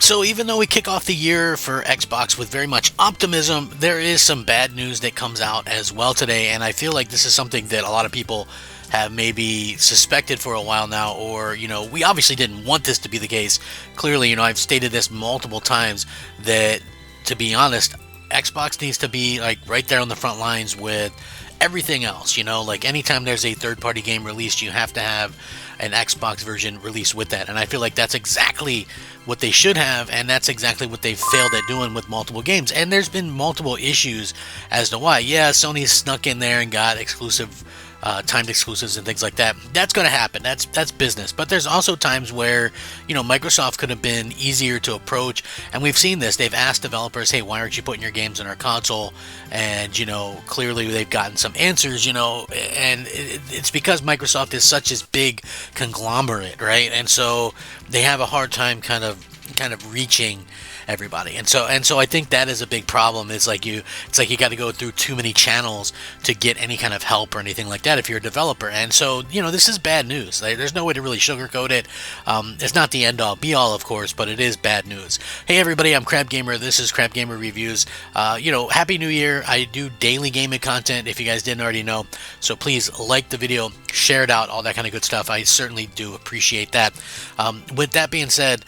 So even though we kick off the year for Xbox with very much optimism, there is some bad news that comes out as well today, and I feel like this is something that a lot of people have maybe suspected for a while now, or, we obviously didn't want this to be the case. Clearly, I've stated this multiple times that, to be honest, Xbox needs to be like right there on the front lines with everything else. Like anytime there's a third-party game released, you have to have an Xbox version released with that. And I feel like that's exactly what they should have, and that's exactly what they failed at doing with multiple games. And there's been multiple issues as to why. Yeah, Sony snuck in there and got exclusive timed exclusives and things like that. That's going to happen. That's business. But there's also times where, Microsoft could have been easier to approach, and we've seen this. They've asked developers, hey, why aren't you putting your games on our console? And, clearly they've gotten some answers, and it's because Microsoft is such a big conglomerate, right? And so they have a hard time kind of reaching everybody, and so I think that is a big problem. It's like you got to go through too many channels to get any kind of help or anything like that if you're a developer. And so this is bad news. There's no way to really sugarcoat it. It's not the end all be all, of course, but it is bad news. Hey everybody, I'm Crab Gamer. This is Crab Gamer Reviews. Happy New Year. I do daily gaming content, if you guys didn't already know, so please like the video, share it out, all that kind of good stuff. I certainly do appreciate that. With that being said,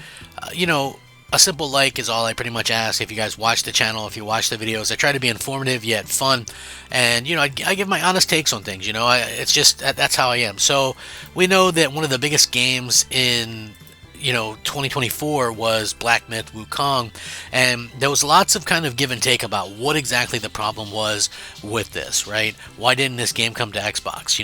a simple like is all I pretty much ask. If you guys watch the channel, if you watch the videos, I try to be informative yet fun, and I give my honest takes on things. It's just that's how I am. So we know that one of the biggest games in 2024 was Black Myth Wukong, and there was lots of kind of give and take about what exactly the problem was with this, right? Why didn't this game come to Xbox?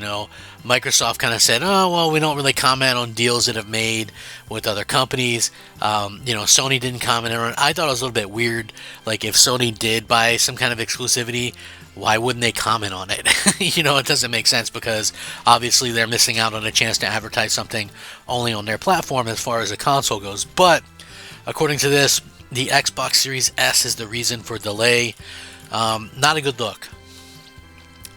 Microsoft kind of said, oh, well, we don't really comment on deals that have made with other companies. Sony didn't comment on it. I thought it was a little bit weird. Like, if Sony did buy some kind of exclusivity, why wouldn't they comment on it? It doesn't make sense, because obviously they're missing out on a chance to advertise something only on their platform as far as a console goes. But according to this, the Xbox Series S is the reason for delay. Not a good look.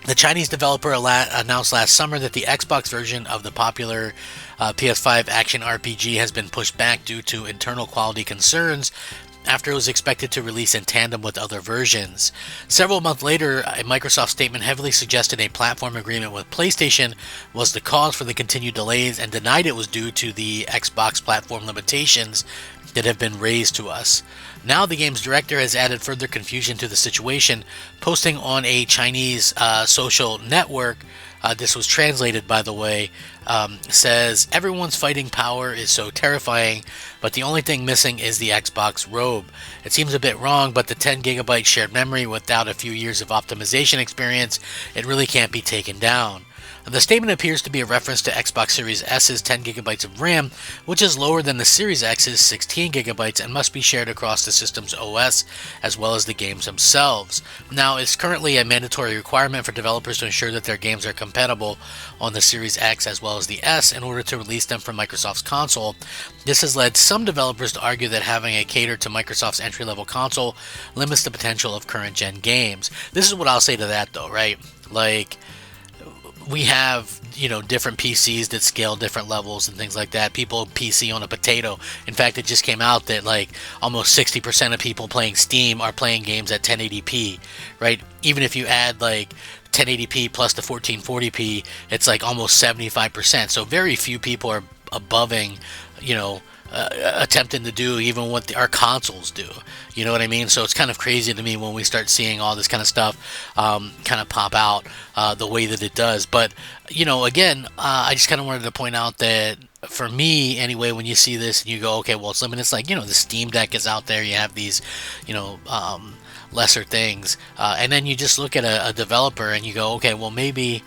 The Chinese developer announced last summer that the Xbox version of the popular PS5 action RPG has been pushed back due to internal quality concerns, after it was expected to release in tandem with other versions. Several months later, a Microsoft statement heavily suggested a platform agreement with PlayStation was the cause for the continued delays, and denied it was due to the Xbox platform limitations that have been raised to us. Now the game's director has added further confusion to the situation, posting on a Chinese social network. This was translated, by the way, says, everyone's fighting power is so terrifying, but the only thing missing is the Xbox robe. It seems a bit wrong, but the 10 gigabyte shared memory without a few years of optimization experience, it really can't be taken down. The statement appears to be a reference to Xbox Series S's 10 gigabytes of RAM, which is lower than the Series X's 16 gigabytes and must be shared across the system's OS as well as the games themselves. Now, it's currently a mandatory requirement for developers to ensure that their games are compatible on the Series X as well as the S in order to release them from Microsoft's console. This has led some developers to argue that having a cater to Microsoft's entry-level console limits the potential of current-gen games. This is what I'll say to that, though, right? Like, we have, different PCs that scale different levels and things like that. People PC on a potato. In fact, it just came out that like almost 60% of people playing Steam are playing games at 1080p, right? Even if you add like 1080p plus the 1440p, it's like almost 75%. So very few people are aboving, attempting to do even what our consoles do. You know what I mean? So it's kind of crazy to me when we start seeing all this kind of stuff kind of pop out the way that it does. But, again, I just kind of wanted to point out that for me, anyway, when you see this and you go, okay, well, it's limited. It's like, the Steam Deck is out there. You have these, lesser things. And then you just look at a developer and you go, okay, well, maybe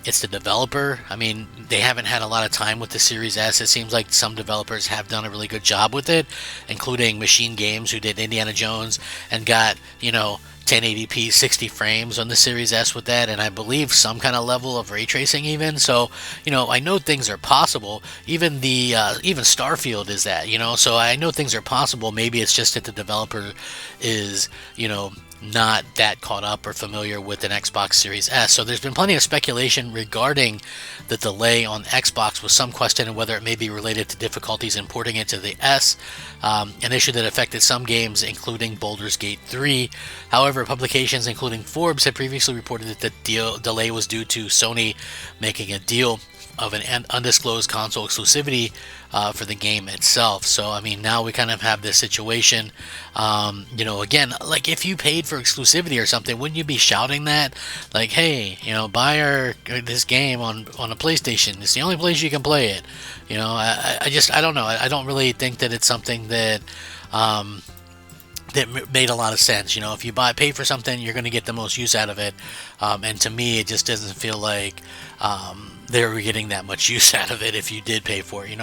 it's the developer. I mean, they haven't had a lot of time with the Series S. It seems like some developers have done a really good job with it, including Machine Games, who did Indiana Jones and got, 1080p 60 frames on the Series S with that, and I believe some kind of level of ray tracing even. So, I know things are possible. Even even Starfield is that, so I know things are possible. Maybe it's just that the developer is, not that caught up or familiar with an Xbox Series S. So there's been plenty of speculation regarding the delay on Xbox, with some questioning whether it may be related to difficulties importing it to the S, an issue that affected some games, including Baldur's Gate 3. However, publications including Forbes had previously reported that the delay was due to Sony making a deal of an undisclosed console exclusivity for the game itself. So I mean, now we kind of have this situation. Again, like if you paid for exclusivity or something, wouldn't you be shouting that? Like, hey, buy this game on a PlayStation. It's the only place you can play it. I don't know. I don't really think that it's something that made a lot of sense. If you pay for something, you're going to get the most use out of it. And to me, it just doesn't feel like they were getting that much use out of it if you did pay for it. And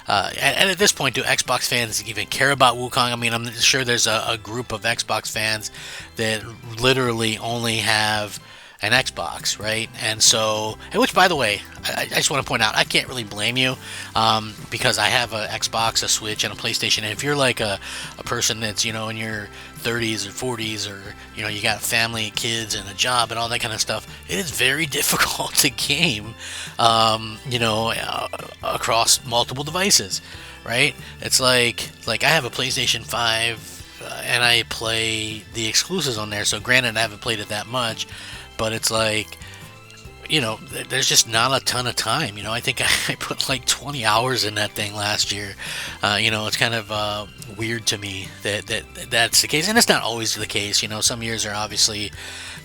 at this point, do Xbox fans even care about Wukong? I mean, I'm sure there's a group of Xbox fans that literally only have an Xbox, right? And which, by the way, I just want to point out, I can't really blame you, because I have an Xbox, a Switch, and a PlayStation. And if you're like a person that's, in your 30s or 40s, or, you got family, kids, and a job, and all that kind of stuff, it is very difficult to game, across multiple devices, right? It's like I have a PlayStation 5, and I play the exclusives on there. So granted, I haven't played it that much, but it's like, there's just not a ton of time. I think I put like 20 hours in that thing last year. It's kind of weird to me that's the case, and it's not always the case. Some years are obviously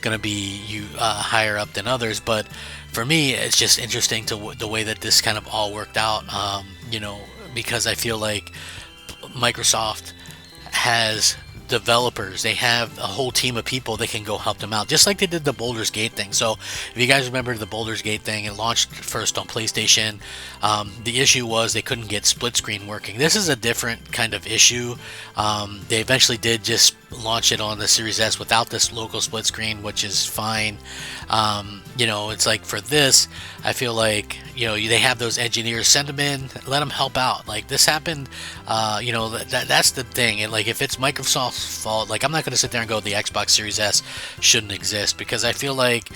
going to be higher up than others, but for me, it's just interesting to the way that this kind of all worked out. Because I feel like Microsoft has developers. They have a whole team of people that can go help them out, just like they did the Baldur's Gate thing. So if you guys remember the Baldur's Gate thing, it launched first on PlayStation. The issue was they couldn't get split screen working. This is a different kind of issue. They eventually did just launch it on the Series S without this local split screen, which is fine. It's like for this, I feel like, they have those engineers, send them in, let them help out. Like this happened, that's the thing. And like, if it's Microsoft's fault, like I'm not going to sit there and go, the Xbox Series S shouldn't exist, because I feel like,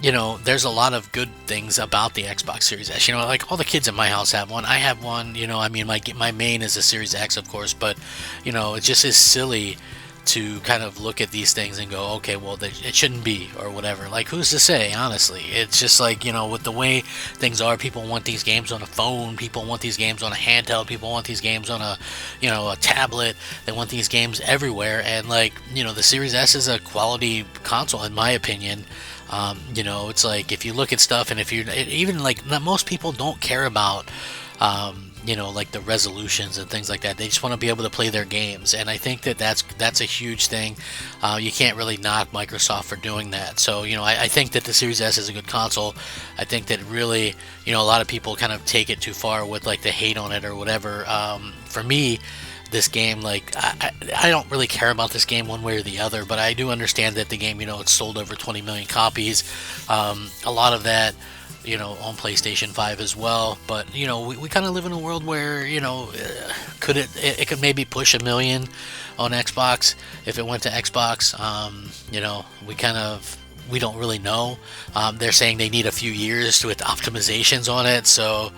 there's a lot of good things about the Xbox Series S. Like all the kids in my house have one. I have one. My main is a Series X, of course, but it just is silly to kind of look at these things and go, okay, well, it shouldn't be, or whatever. Like, who's to say, honestly? It's just like, with the way things are, people want these games on a phone, people want these games on a handheld, people want these games on a tablet, they want these games everywhere, and like, the Series S is a quality console, in my opinion. It's like, if you look at stuff, and if you're, even like, most people don't care about, like the resolutions and things like that. They just want to be able to play their games, and I think that's a huge thing. You can't really knock Microsoft for doing that. So I think that the Series S is a good console. I think that really, a lot of people kind of take it too far with like the hate on it or whatever. For me, this game, like I don't really care about this game one way or the other, but I do understand that the game, it's sold over 20 million copies. A lot of that, on PlayStation 5 as well. But we kind of live in a world where could it could maybe push 1 million on Xbox if it went to Xbox. We don't really know. They're saying they need a few years with optimizations on it, so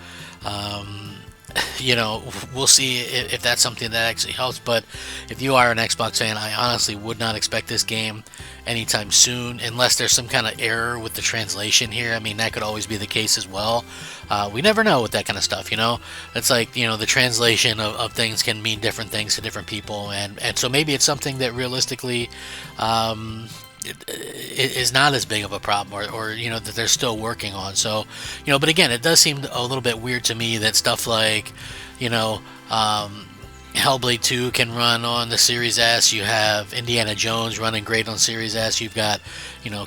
we'll see if that's something that actually helps. But if you are an Xbox fan, I honestly would not expect this game anytime soon, unless there's some kind of error with the translation here. I mean, that could always be the case as well. We never know with that kind of stuff, It's like, the translation of things can mean different things to different people, and so maybe it's something that realistically it is not as big of a problem, or that they're still working on. So but again, it does seem a little bit weird to me that stuff like Hellblade 2 can run on the Series S. You have Indiana Jones running great on Series S. You've got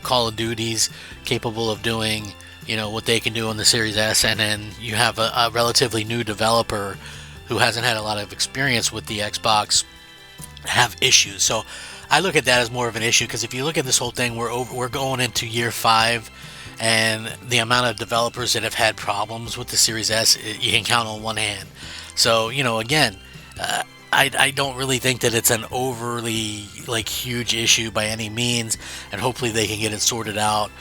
Call of Duty's capable of doing what they can do on the Series S, and then you have a relatively new developer who hasn't had a lot of experience with the Xbox have issues. So I look at that as more of an issue, because if you look at this whole thing, we're going into year 5, and the amount of developers that have had problems with the Series S, you can count on one hand. So again, I don't really think that it's an overly like huge issue by any means, and hopefully they can get it sorted out.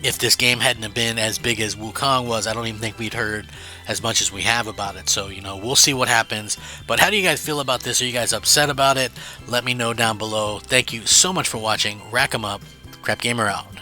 If this game hadn't have been as big as Wukong was, I don't even think we'd heard as much as we have about it. So we'll see what happens. But how do you guys feel about this? Are you guys upset about it? Let me know down below. Thank you so much for watching. Rack 'em up. Crap Gamer out.